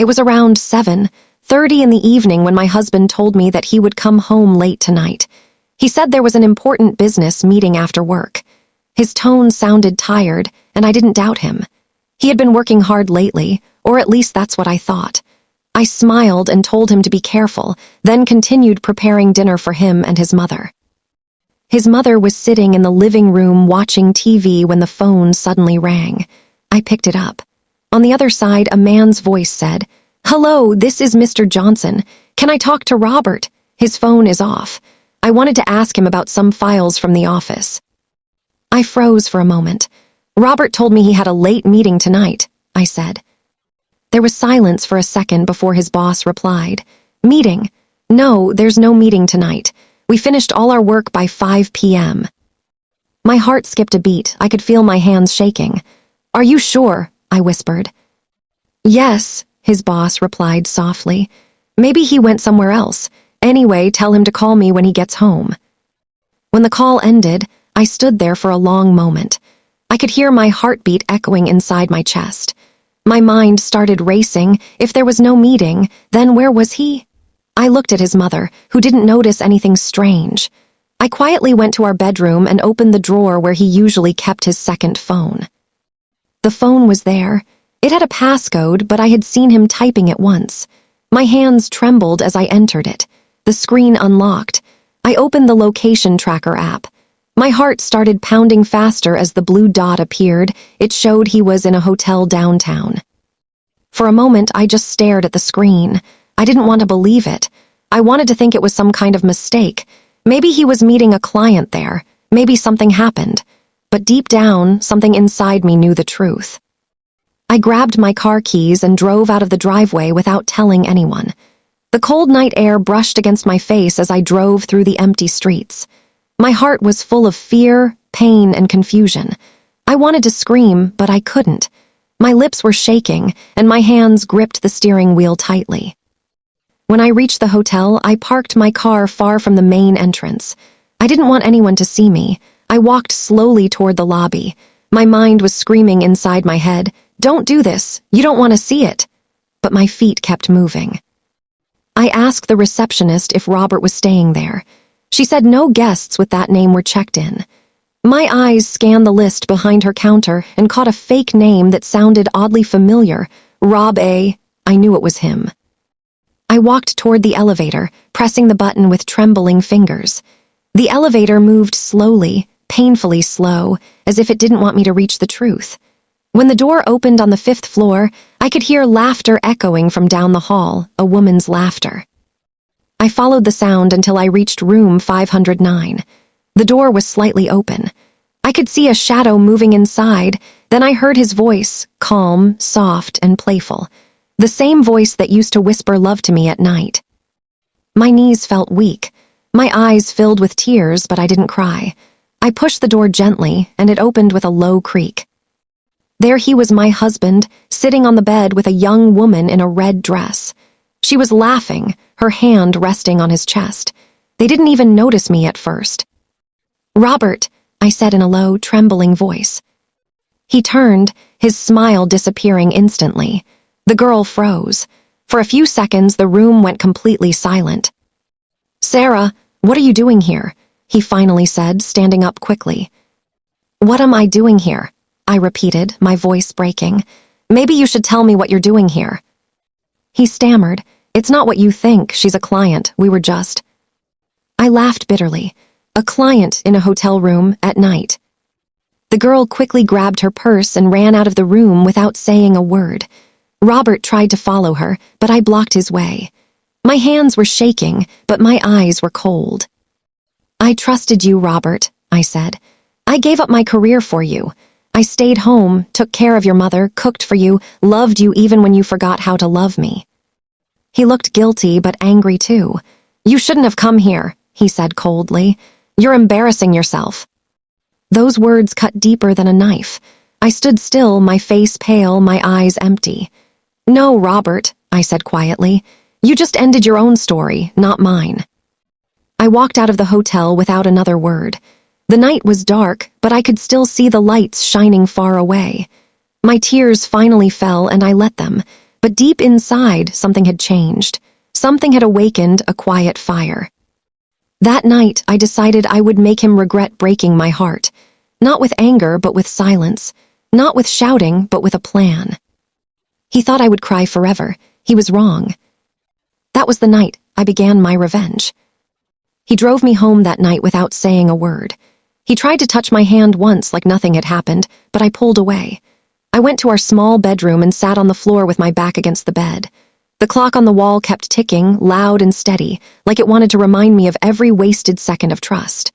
It was around 7:30 in the evening when my husband told me that he would come home late tonight. He said there was an important business meeting after work. His tone sounded tired, and I didn't doubt him. He had been working hard lately, or at least that's what I thought. I smiled and told him to be careful, then continued preparing dinner for him and his mother. His mother was sitting in the living room watching TV when the phone suddenly rang. I picked it up. On the other side, a man's voice said, "Hello, this is Mr. Johnson. Can I talk to Robert? His phone is off. I wanted to ask him about some files from the office." I froze for a moment. "Robert told me he had a late meeting tonight," I said. There was silence for a second before his boss replied, "Meeting? No, there's no meeting tonight. We finished all our work by 5 p.m. My heart skipped a beat. I could feel my hands shaking. "Are you sure?" I whispered. "Yes," his boss replied softly. "Maybe he went somewhere else. Anyway, tell him to call me when he gets home." When the call ended, I stood there for a long moment. I could hear my heartbeat echoing inside my chest. My mind started racing. If there was no meeting, then where was he? I looked at his mother, who didn't notice anything strange. I quietly went to our bedroom and opened the drawer where he usually kept his second phone. The phone was there. It had a passcode, but I had seen him typing it once. My hands trembled as I entered it. The screen unlocked. I opened the location tracker app. My heart started pounding faster as the blue dot appeared. It showed he was in a hotel downtown. For a moment, I just stared at the screen. I didn't want to believe it. I wanted to think it was some kind of mistake. Maybe he was meeting a client there. Maybe something happened. But deep down, something inside me knew the truth. I grabbed my car keys and drove out of the driveway without telling anyone. The cold night air brushed against my face as I drove through the empty streets. My heart was full of fear, pain, and confusion. I wanted to scream, but I couldn't. My lips were shaking, and my hands gripped the steering wheel tightly. When I reached the hotel, I parked my car far from the main entrance. I didn't want anyone to see me. I walked slowly toward the lobby. My mind was screaming inside my head, "Don't do this. You don't want to see it." But my feet kept moving. I asked the receptionist if Robert was staying there. She said no guests with that name were checked in. My eyes scanned the list behind her counter and caught a fake name that sounded oddly familiar. Rob A. I knew it was him. I walked toward the elevator, pressing the button with trembling fingers. The elevator moved slowly, painfully slow, as if it didn't want me to reach the truth. When the door opened on the 5th floor, I could hear laughter echoing from down the hall, a woman's laughter. I followed the sound until I reached room 509. The door was slightly open. I could see a shadow moving inside, then I heard his voice, calm, soft, and playful. The same voice that used to whisper love to me at night. My knees felt weak. My eyes filled with tears, but I didn't cry. I pushed the door gently, and it opened with a low creak. There he was, my husband, sitting on the bed with a young woman in a red dress. She was laughing, her hand resting on his chest. They didn't even notice me at first. "Robert," I said in a low, trembling voice. He turned, his smile disappearing instantly. The girl froze. For a few seconds, the room went completely silent. "Sarah, what are you doing here?" he finally said, standing up quickly. "What am I doing here?" I repeated, my voice breaking. "Maybe you should tell me what you're doing here." He stammered, "It's not what you think. She's a client. We were just—" I laughed bitterly. A client in a hotel room at night. The girl quickly grabbed her purse and ran out of the room without saying a word. Robert tried to follow her, but I blocked his way. My hands were shaking, but my eyes were cold. "I trusted you, Robert," I said. "I gave up my career for you. I stayed home, took care of your mother, cooked for you, loved you even when you forgot how to love me." He looked guilty but angry too. "You shouldn't have come here," he said coldly. "You're embarrassing yourself." Those words cut deeper than a knife. I stood still, my face pale, my eyes empty. "No, Robert," I said quietly. "You just ended your own story, not mine." I walked out of the hotel without another word. The night was dark, but I could still see the lights shining far away. My tears finally fell, and I let them. But deep inside, something had changed. Something had awakened a quiet fire. That night, I decided I would make him regret breaking my heart. Not with anger, but with silence. Not with shouting, but with a plan. He thought I would cry forever. He was wrong. That was the night I began my revenge. He drove me home that night without saying a word. He tried to touch my hand once like nothing had happened, but I pulled away. I went to our small bedroom and sat on the floor with my back against the bed. The clock on the wall kept ticking, loud and steady, like it wanted to remind me of every wasted second of trust.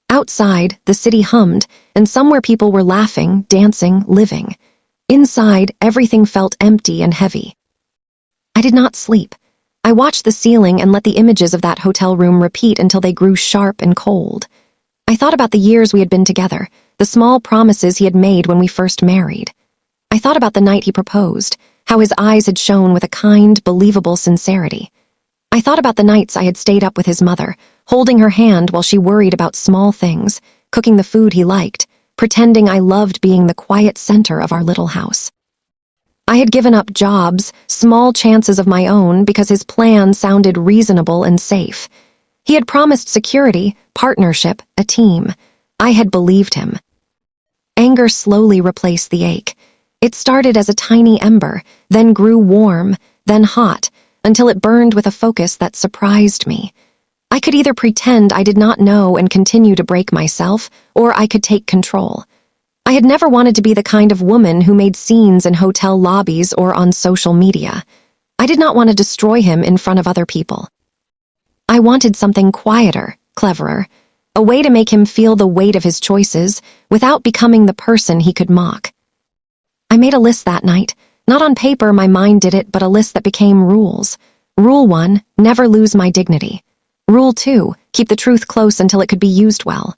Outside, the city hummed, and somewhere people were laughing, dancing, living. Inside, everything felt empty and heavy. I did not sleep. I watched the ceiling and let the images of that hotel room repeat until they grew sharp and cold. I thought about the years we had been together, the small promises he had made when we first married. I thought about the night he proposed, how his eyes had shone with a kind, believable sincerity. I thought about the nights I had stayed up with his mother, holding her hand while she worried about small things, cooking the food he liked, pretending I loved being the quiet center of our little house. I had given up jobs, small chances of my own, because his plan sounded reasonable and safe. He had promised security, partnership, a team. I had believed him. Anger slowly replaced the ache. It started as a tiny ember, then grew warm, then hot, until it burned with a focus that surprised me. I could either pretend I did not know and continue to break myself, or I could take control. I had never wanted to be the kind of woman who made scenes in hotel lobbies or on social media. I did not want to destroy him in front of other people. I wanted something quieter, cleverer, a way to make him feel the weight of his choices without becoming the person he could mock. I made a list that night. Not on paper, my mind did it, but a list that became rules. Rule 1, never lose my dignity. Rule 2, keep the truth close until it could be used well.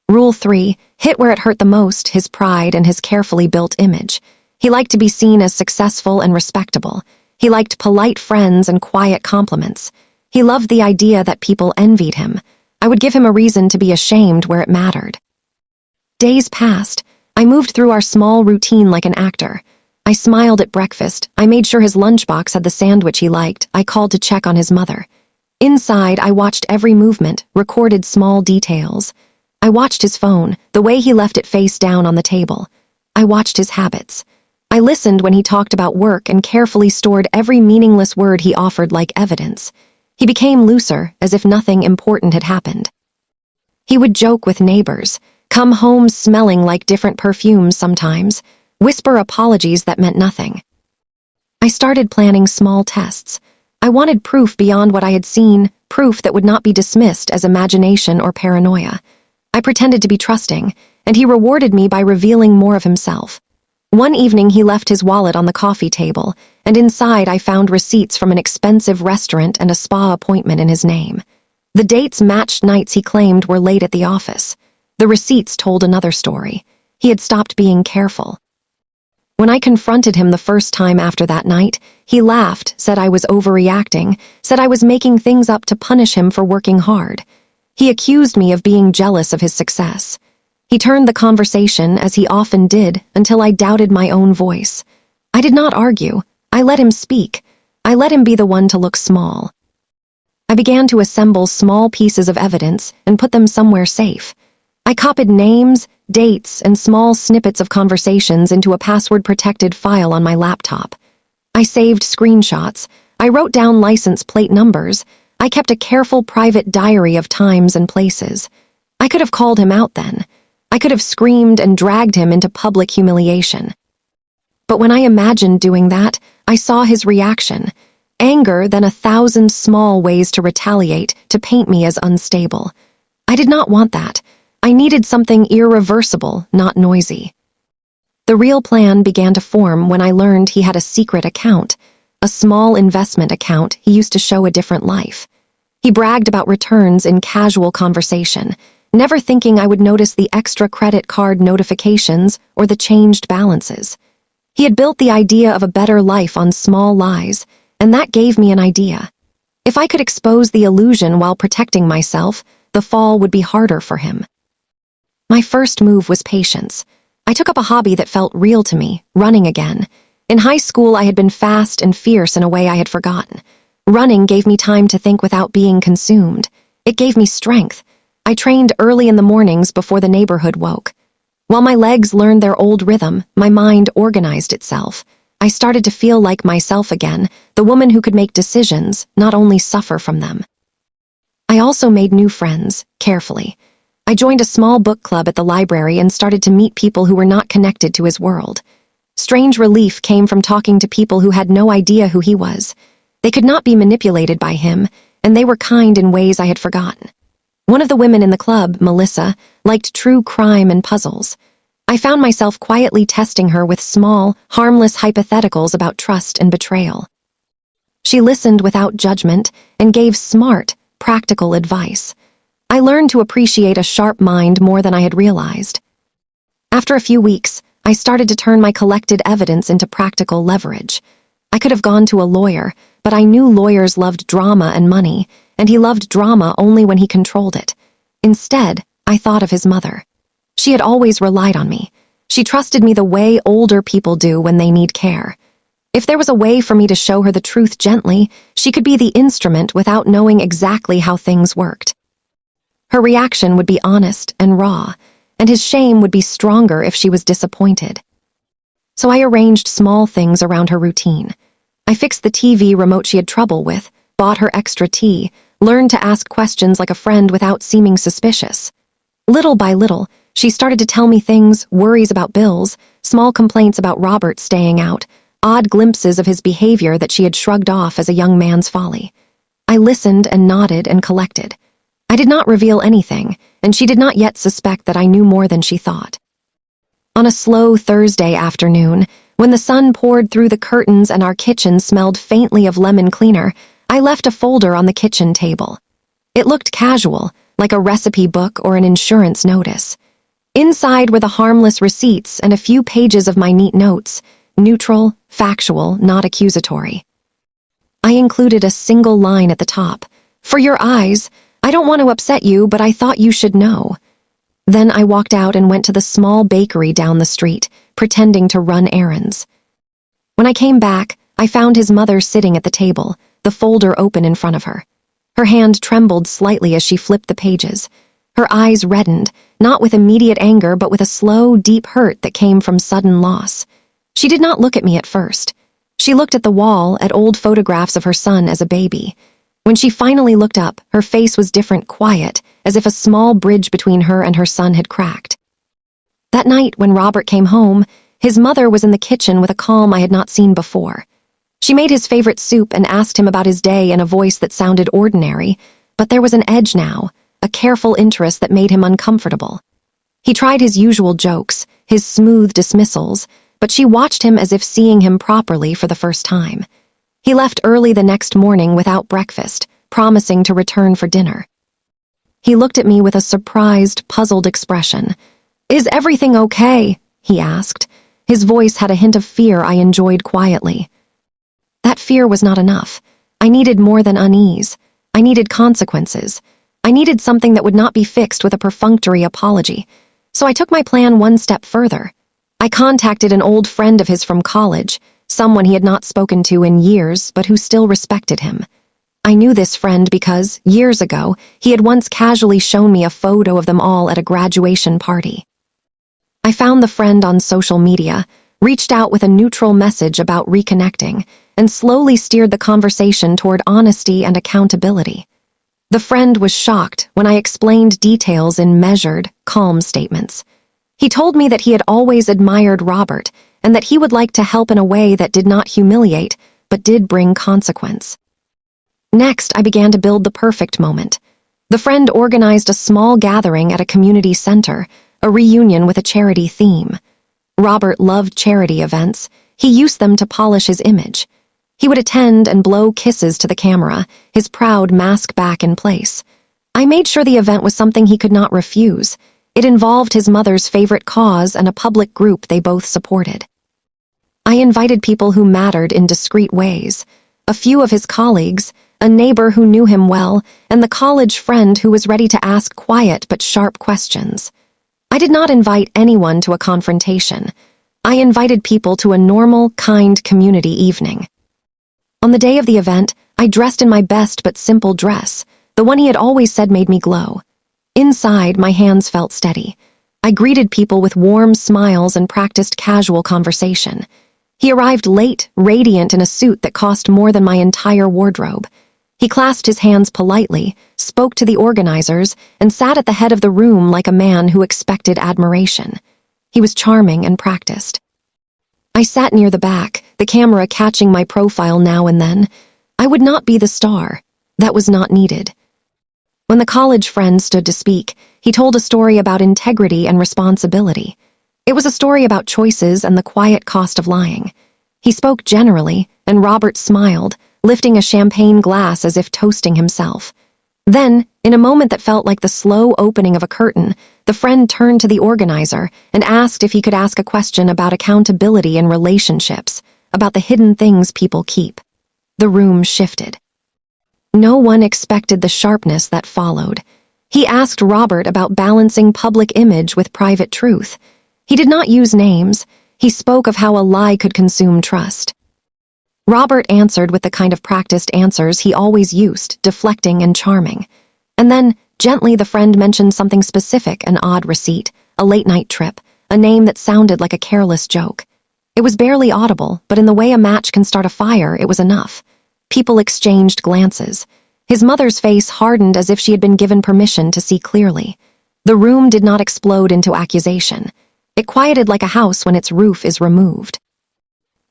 Rule 3, hit where it hurt the most, his pride and his carefully built image. He liked to be seen as successful and respectable. He liked polite friends and quiet compliments. He loved the idea that people envied him. I would give him a reason to be ashamed where it mattered. Days passed. I moved through our small routine like an actor. I smiled at breakfast. I made sure his lunchbox had the sandwich he liked. I called to check on his mother. Inside, I watched every movement, recorded small details. I watched his phone, the way he left it face down on the table. I watched his habits. I listened when he talked about work and carefully stored every meaningless word he offered like evidence. He became looser, as if nothing important had happened. He would joke with neighbors, come home smelling like different perfumes sometimes, whisper apologies that meant nothing. I started planning small tests. I wanted proof beyond what I had seen, proof that would not be dismissed as imagination or paranoia. I pretended to be trusting, and he rewarded me by revealing more of himself. One evening he left his wallet on the coffee table, and inside I found receipts from an expensive restaurant and a spa appointment in his name. The dates matched nights he claimed were late at the office. The receipts told another story. He had stopped being careful. When I confronted him the first time after that night, he laughed, said I was overreacting, said I was making things up to punish him for working hard. He accused me of being jealous of his success. He turned the conversation, as he often did, until I doubted my own voice. I did not argue. I let him speak. I let him be the one to look small. I began to assemble small pieces of evidence and put them somewhere safe. I copied names, dates, and small snippets of conversations into a password-protected file on my laptop. I saved screenshots. I wrote down license plate numbers. I kept a careful private diary of times and places. I could have called him out then. I could have screamed and dragged him into public humiliation. But when I imagined doing that, I saw his reaction. Anger, then 1,000 small ways to retaliate, to paint me as unstable. I did not want that. I needed something irreversible, not noisy. The real plan began to form when I learned he had a secret account, a small investment account he used to show a different life. He bragged about returns in casual conversation, never thinking I would notice the extra credit card notifications or the changed balances. He had built the idea of a better life on small lies, and that gave me an idea. If I could expose the illusion while protecting myself, the fall would be harder for him. My first move was patience. I took up a hobby that felt real to me, running again. In high school, I had been fast and fierce in a way I had forgotten. Running gave me time to think without being consumed. It gave me strength. I trained early in the mornings before the neighborhood woke. While my legs learned their old rhythm, my mind organized itself. I started to feel like myself again, the woman who could make decisions, not only suffer from them. I also made new friends, carefully. I joined a small book club at the library and started to meet people who were not connected to his world. Strange relief came from talking to people who had no idea who he was. They could not be manipulated by him, and they were kind in ways I had forgotten. One of the women in the club, Melissa, liked true crime and puzzles. I found myself quietly testing her with small, harmless hypotheticals about trust and betrayal. She listened without judgment and gave smart, practical advice. I learned to appreciate a sharp mind more than I had realized. After a few weeks, I started to turn my collected evidence into practical leverage. I could have gone to a lawyer, but I knew lawyers loved drama and money, and he loved drama only when he controlled it. Instead, I thought of his mother. She had always relied on me. She trusted me the way older people do when they need care. If there was a way for me to show her the truth gently, she could be the instrument without knowing exactly how things worked. Her reaction would be honest and raw, and his shame would be stronger if she was disappointed. So I arranged small things around her routine. I fixed the TV remote she had trouble with, bought her extra tea, learned to ask questions like a friend without seeming suspicious. Little by little, she started to tell me things, worries about bills, small complaints about Robert staying out, odd glimpses of his behavior that she had shrugged off as a young man's folly. I listened and nodded and collected. I did not reveal anything, and she did not yet suspect that I knew more than she thought. On a slow Thursday afternoon, when the sun poured through the curtains and our kitchen smelled faintly of lemon cleaner, I left a folder on the kitchen table. It looked casual, like a recipe book or an insurance notice. Inside were the harmless receipts and a few pages of my neat notes, neutral, factual, not accusatory. I included a single line at the top. "For your eyes, I don't want to upset you, but I thought you should know." Then I walked out and went to the small bakery down the street, pretending to run errands. When I came back, I found his mother sitting at the table, the folder open in front of her. Her hand trembled slightly as she flipped the pages. Her eyes reddened, not with immediate anger but with a slow, deep hurt that came from sudden loss. She did not look at me at first. She looked at the wall, at old photographs of her son as a baby. When she finally looked up, her face was different, quiet, as if a small bridge between her and her son had cracked. That night, when Robert came home, his mother was in the kitchen with a calm I had not seen before. She made his favorite soup and asked him about his day in a voice that sounded ordinary, but there was an edge now, a careful interest that made him uncomfortable. He tried his usual jokes, his smooth dismissals, but she watched him as if seeing him properly for the first time. He left early the next morning without breakfast, promising to return for dinner. He looked at me with a surprised, puzzled expression. "Is everything okay?" he asked. His voice had a hint of fear I enjoyed quietly. That fear was not enough. I needed more than unease. I needed consequences. I needed something that would not be fixed with a perfunctory apology. So I took my plan one step further. I contacted an old friend of his from college, someone he had not spoken to in years but who still respected him. I knew this friend because, years ago, he had once casually shown me a photo of them all at a graduation party. I found the friend on social media, reached out with a neutral message about reconnecting, and slowly steered the conversation toward honesty and accountability. The friend was shocked when I explained details in measured, calm statements. He told me that he had always admired Robert and that he would like to help in a way that did not humiliate, but did bring consequence. Next, I began to build the perfect moment. The friend organized a small gathering at a community center, a reunion with a charity theme. Robert loved charity events. He used them to polish his image. He would attend and blow kisses to the camera, his proud mask back in place. I made sure the event was something he could not refuse. It involved his mother's favorite cause and a public group they both supported. I invited people who mattered in discreet ways. A few of his colleagues, a neighbor who knew him well, and the college friend who was ready to ask quiet but sharp questions. I did not invite anyone to a confrontation. I invited people to a normal, kind community evening. On the day of the event, I dressed in my best but simple dress, the one he had always said made me glow. Inside, my hands felt steady. I greeted people with warm smiles and practiced casual conversation. He arrived late, radiant in a suit that cost more than my entire wardrobe. He clasped his hands politely, spoke to the organizers, and sat at the head of the room like a man who expected admiration. He was charming and practiced. I sat near the back, the camera catching my profile now and then. I would not be the star. That was not needed. When the college friend stood to speak, he told a story about integrity and responsibility. It was a story about choices and the quiet cost of lying. He spoke generally, and Robert smiled, lifting a champagne glass as if toasting himself. Then, in a moment that felt like the slow opening of a curtain, the friend turned to the organizer and asked if he could ask a question about accountability in relationships, about the hidden things people keep. The room shifted. No one expected the sharpness that followed. He asked Robert about balancing public image with private truth. He did not use names. He spoke of how a lie could consume trust. Robert answered with the kind of practiced answers he always used, deflecting and charming. And then, gently, the friend mentioned something specific, an odd receipt, a late-night trip, a name that sounded like a careless joke. It was barely audible, but in the way a match can start a fire, it was enough. People exchanged glances. His mother's face hardened as if she had been given permission to see clearly. The room did not explode into accusation. It quieted like a house when its roof is removed.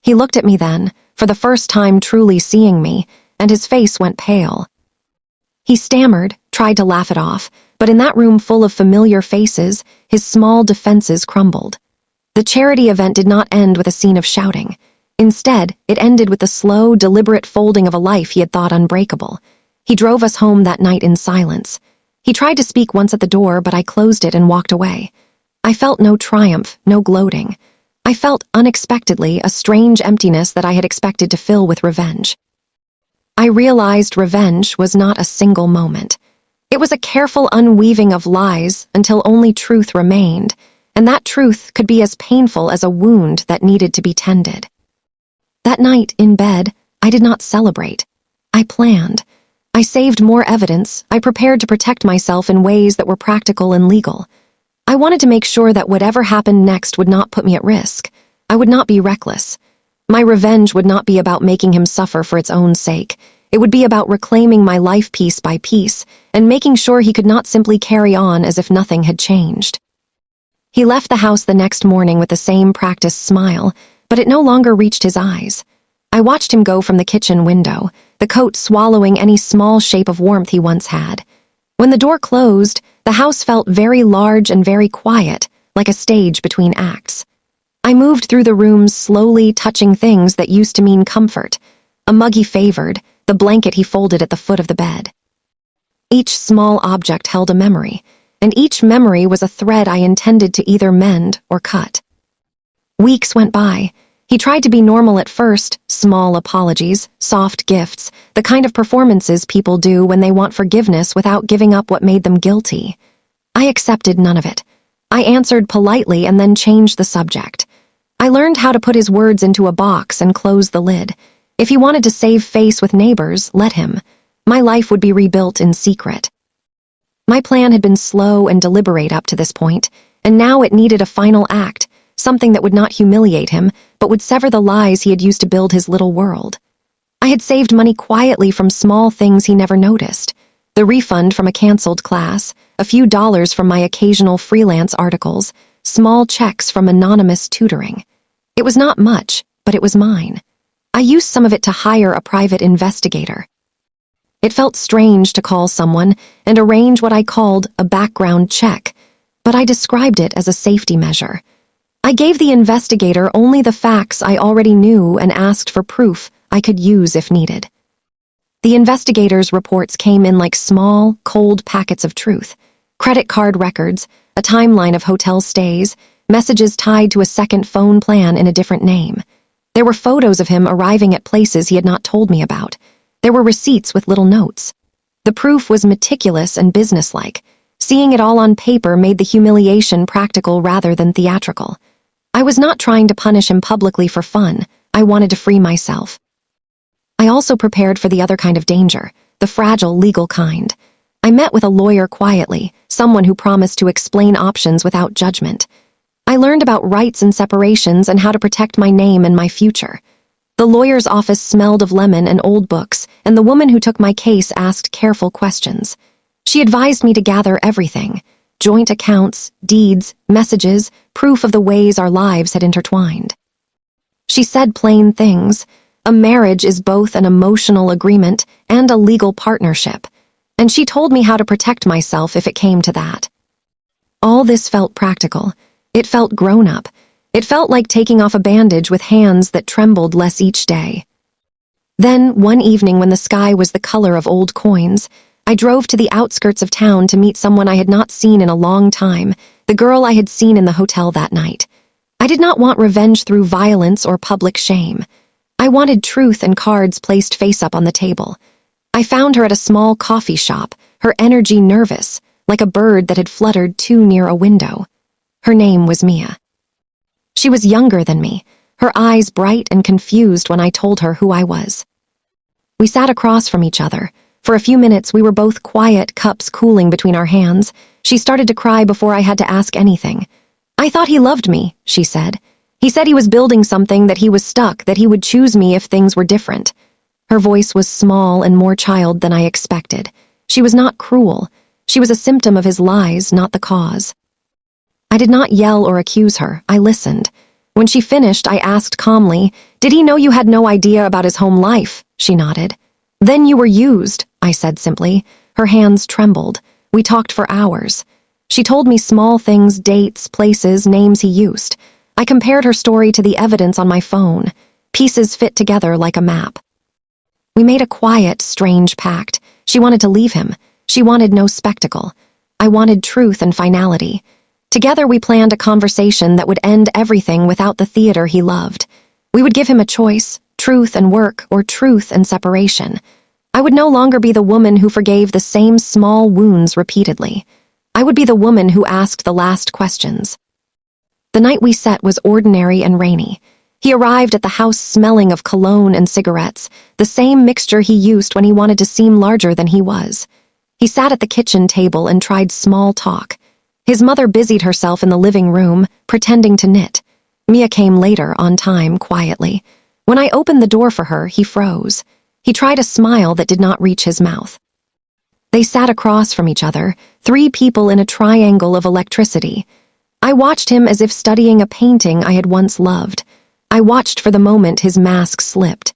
He looked at me then, for the first time truly seeing me, and his face went pale. He stammered, tried to laugh it off, but in that room full of familiar faces, his small defenses crumbled. The charity event did not end with a scene of shouting. Instead, it ended with the slow, deliberate folding of a life he had thought unbreakable. He drove us home that night in silence. He tried to speak once at the door, but I closed it and walked away. I felt no triumph, no gloating. I felt, unexpectedly, a strange emptiness that I had expected to fill with revenge. I realized revenge was not a single moment. It was a careful unweaving of lies until only truth remained, and that truth could be as painful as a wound that needed to be tended. That night, in bed, I did not celebrate. I planned. I saved more evidence. I prepared to protect myself in ways that were practical and legal. I wanted to make sure that whatever happened next would not put me at risk. I would not be reckless. My revenge would not be about making him suffer for its own sake. It would be about reclaiming my life piece by piece and making sure he could not simply carry on as if nothing had changed. He left the house the next morning with the same practiced smile, but it no longer reached his eyes. I watched him go from the kitchen window, the coat swallowing any small shape of warmth he once had. When the door closed, the house felt very large and very quiet, like a stage between acts. I moved through the rooms slowly, touching things that used to mean comfort. A mug he favored, the blanket he folded at the foot of the bed. Each small object held a memory, and each memory was a thread I intended to either mend or cut. Weeks went by. He tried to be normal at first, small apologies, soft gifts, the kind of performances people do when they want forgiveness without giving up what made them guilty. I accepted none of it. I answered politely and then changed the subject. I learned how to put his words into a box and close the lid. If he wanted to save face with neighbors, let him. My life would be rebuilt in secret. My plan had been slow and deliberate up to this point, and now it needed a final act, something that would not humiliate him, but would sever the lies he had used to build his little world. I had saved money quietly from small things he never noticed. The refund from a canceled class, a few dollars from my occasional freelance articles, small checks from anonymous tutoring. It was not much, but it was mine. I used some of it to hire a private investigator. It felt strange to call someone and arrange what I called a background check, but I described it as a safety measure. I gave the investigator only the facts I already knew and asked for proof I could use if needed. The investigator's reports came in like small, cold packets of truth. Credit card records, a timeline of hotel stays, messages tied to a second phone plan in a different name. There were photos of him arriving at places he had not told me about. There were receipts with little notes. The proof was meticulous and businesslike. Seeing it all on paper made the humiliation practical rather than theatrical. I was not trying to punish him publicly for fun. I wanted to free myself. I also prepared for the other kind of danger, the fragile legal kind. I met with a lawyer quietly, someone who promised to explain options without judgment. I learned about rights and separations and how to protect my name and my future. The lawyer's office smelled of lemon and old books, and the woman who took my case asked careful questions. She advised me to gather everything: joint accounts, deeds, messages, proof of the ways our lives had intertwined. She said plain things. A marriage is both an emotional agreement and a legal partnership, and she told me how to protect myself if it came to that. All this felt practical. It felt grown-up. It felt like taking off a bandage with hands that trembled less each day. Then, one evening when the sky was the color of old coins, I drove to the outskirts of town to meet someone I had not seen in a long time, the girl I had seen in the hotel that night. I did not want revenge through violence or public shame. I wanted truth and cards placed face-up on the table. I found her at a small coffee shop, her energy nervous, like a bird that had fluttered too near a window. Her name was Mia. She was younger than me, her eyes bright and confused when I told her who I was. We sat across from each other. For a few minutes we were both quiet, cups cooling between our hands. She started to cry before I had to ask anything. "I thought he loved me," she said. "He said he was building something, that he was stuck, that he would choose me if things were different." Her voice was small and more child than I expected. She was not cruel. She was a symptom of his lies, not the cause. I did not yell or accuse her. I listened. When she finished, I asked calmly, "Did he know you had no idea about his home life?" She nodded. "Then you were used," I said simply. Her hands trembled. We talked for hours. She told me small things, dates, places, names he used. I compared her story to the evidence on my phone. Pieces fit together like a map. We made a quiet, strange pact. She wanted to leave him. She wanted no spectacle. I wanted truth and finality. Together we planned a conversation that would end everything without the theater he loved. We would give him a choice, truth and work, or truth and separation. I would no longer be the woman who forgave the same small wounds repeatedly. I would be the woman who asked the last questions. The night we set was ordinary and rainy. He arrived at the house smelling of cologne and cigarettes, the same mixture he used when he wanted to seem larger than he was. He sat at the kitchen table and tried small talk. His mother busied herself in the living room, pretending to knit. Mia came later, on time, quietly. When I opened the door for her, he froze. He tried a smile that did not reach his mouth. They sat across from each other, three people in a triangle of electricity. I watched him as if studying a painting I had once loved. I watched for the moment his mask slipped.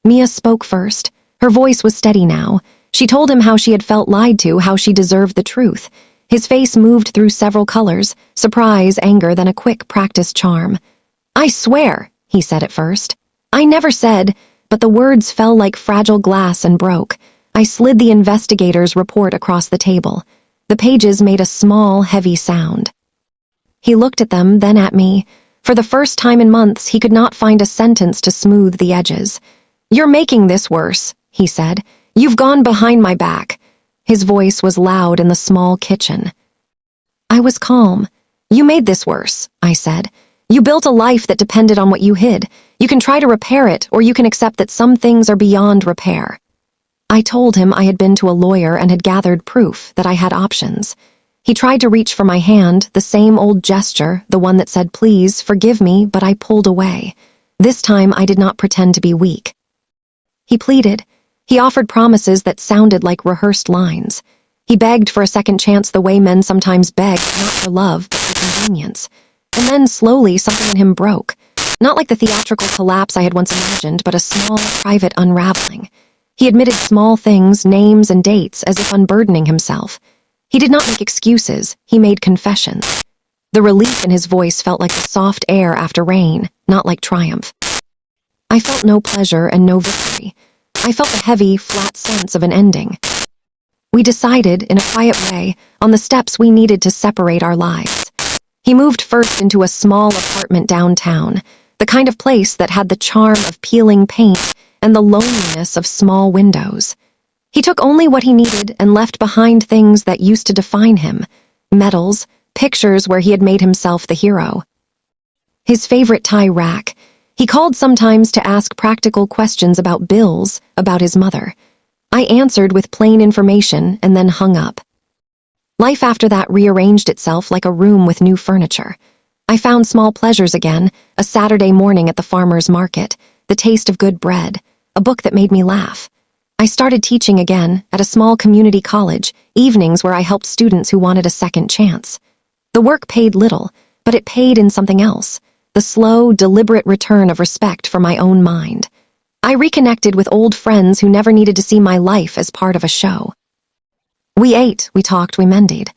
Mia spoke first. Her voice was steady now. She told him how she had felt lied to, how she deserved the truth. His face moved through several colors, surprise, anger, then a quick, practiced charm. "I swear," he said at first. "I never said," but the words fell like fragile glass and broke. I slid the investigator's report across the table. The pages made a small, heavy sound. He looked at them, then at me. For the first time in months, he could not find a sentence to smooth the edges. "You're making this worse," he said. "You've gone behind my back." His voice was loud in the small kitchen. I was calm. "You made this worse," I said. "You built a life that depended on what you hid. You can try to repair it, or you can accept that some things are beyond repair." I told him I had been to a lawyer and had gathered proof, that I had options. He tried to reach for my hand, the same old gesture, the one that said, "Please, forgive me," but I pulled away. This time I did not pretend to be weak. He pleaded. He offered promises that sounded like rehearsed lines. He begged for a second chance the way men sometimes beg, not for love, but for convenience. And then, slowly, something in him broke. Not like the theatrical collapse I had once imagined, but a small, private unraveling. He admitted small things, names and dates, as if unburdening himself. He did not make excuses, he made confessions. The relief in his voice felt like the soft air after rain, not like triumph. I felt no pleasure and no victory. I felt a heavy, flat sense of an ending. We decided, in a quiet way, on the steps we needed to separate our lives. He moved first into a small apartment downtown, the kind of place that had the charm of peeling paint and the loneliness of small windows. He took only what he needed and left behind things that used to define him: medals, pictures where he had made himself the hero. his favorite tie rack. He called sometimes to ask practical questions about bills, about his mother. I answered with plain information and then hung up. Life after that rearranged itself like a room with new furniture. I found small pleasures again, a Saturday morning at the farmer's market, the taste of good bread, a book that made me laugh. I started teaching again at a small community college, evenings where I helped students who wanted a second chance. The work paid little, but it paid in something else, the slow, deliberate return of respect for my own mind. I reconnected with old friends who never needed to see my life as part of a show. We ate, we talked, we mended.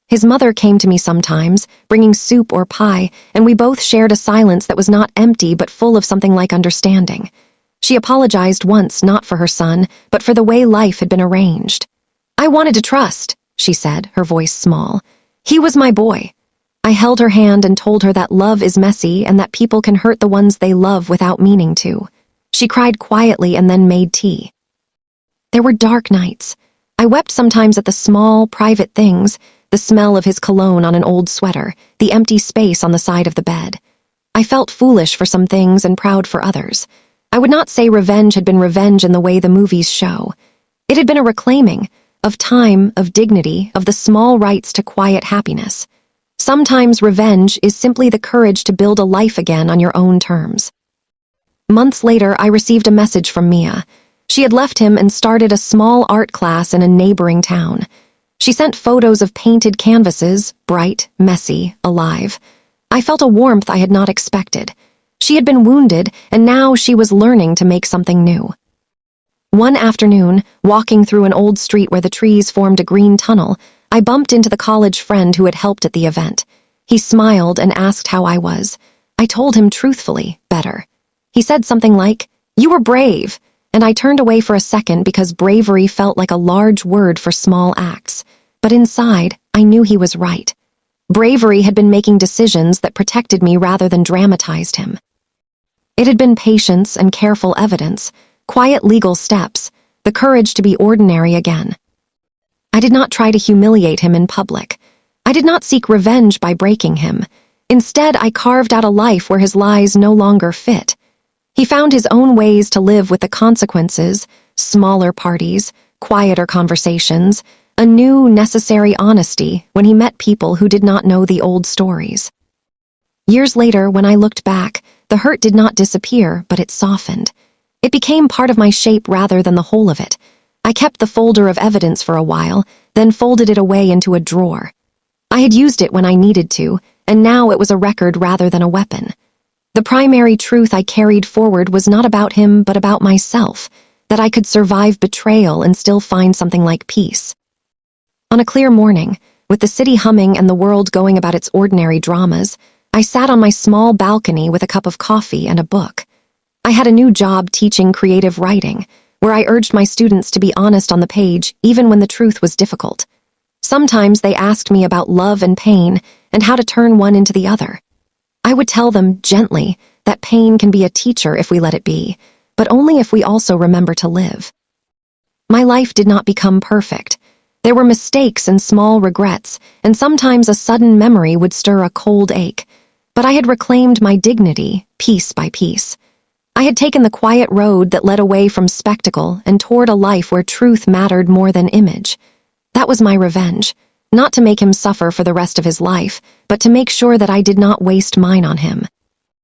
His mother came to me sometimes, bringing soup or pie, and we both shared a silence that was not empty but full of something like understanding. She apologized once not for her son, but for the way life had been arranged. "I wanted to trust," she said, her voice small. "He was my boy." I held her hand and told her that love is messy and that people can hurt the ones they love without meaning to. She cried quietly and then made tea. There were dark nights. I wept sometimes at the small, private things, the smell of his cologne on an old sweater, the empty space on the side of the bed. I felt foolish for some things and proud for others. I would not say revenge had been revenge in the way the movies show. It had been a reclaiming of time, of dignity, of the small rights to quiet happiness. Sometimes revenge is simply the courage to build a life again on your own terms. Months later, I received a message from Mia. She had left him and started a small art class in a neighboring town. She sent photos of painted canvases, bright, messy, alive. I felt a warmth I had not expected. She had been wounded, and now she was learning to make something new. One afternoon, walking through an old street where the trees formed a green tunnel, I bumped into the college friend who had helped at the event. He smiled and asked how I was. I told him truthfully, better. He said something like, "You were brave," and I turned away for a second because bravery felt like a large word for small acts. But inside, I knew he was right. Bravery had been making decisions that protected me rather than dramatized him. It had been patience and careful evidence, quiet legal steps, the courage to be ordinary again. I did not try to humiliate him in public. I did not seek revenge by breaking him. Instead, I carved out a life where his lies no longer fit. He found his own ways to live with the consequences, smaller parties, quieter conversations, a new, necessary honesty when he met people who did not know the old stories. Years later, when I looked back, the hurt did not disappear, but it softened. It became part of my shape rather than the whole of it. I kept the folder of evidence for a while, then folded it away into a drawer. I had used it when I needed to, and now it was a record rather than a weapon. The primary truth I carried forward was not about him, but about myself, that I could survive betrayal and still find something like peace. On a clear morning, with the city humming and the world going about its ordinary dramas, I sat on my small balcony with a cup of coffee and a book. I had a new job teaching creative writing, where I urged my students to be honest on the page even when the truth was difficult. Sometimes they asked me about love and pain and how to turn one into the other. I would tell them gently that pain can be a teacher if we let it be, but only if we also remember to live. My life did not become perfect. There were mistakes and small regrets, and sometimes a sudden memory would stir a cold ache. But I had reclaimed my dignity, piece by piece. I had taken the quiet road that led away from spectacle and toward a life where truth mattered more than image. That was my revenge, not to make him suffer for the rest of his life, but to make sure that I did not waste mine on him.